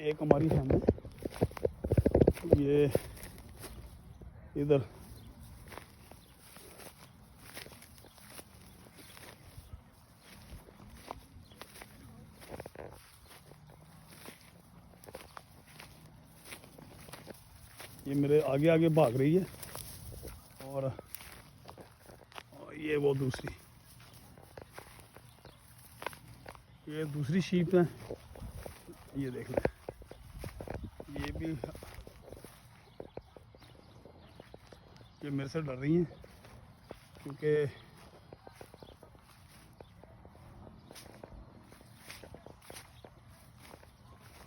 एक हमारी फैमिली, ये इधर ये मेरे आगे आगे भाग रही है, और ये वो दूसरी, ये दूसरी शीप है। ये देख लें, ये भी ये मेरे से डर रही हैं क्योंकि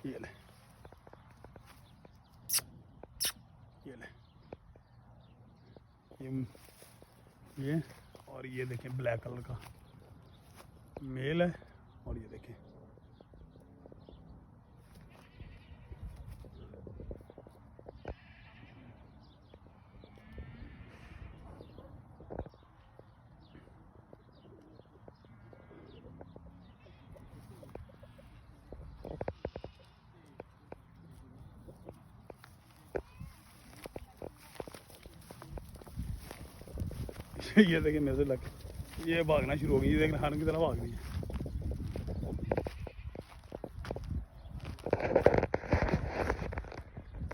ये ले, ये ले, ये और ये देखें ब्लैक कलर का मेल है, और ये देखें ये देखें मेरे से लग, ये भागना शुरू हो गई, ये देखें हरन की तरह भाग रही है।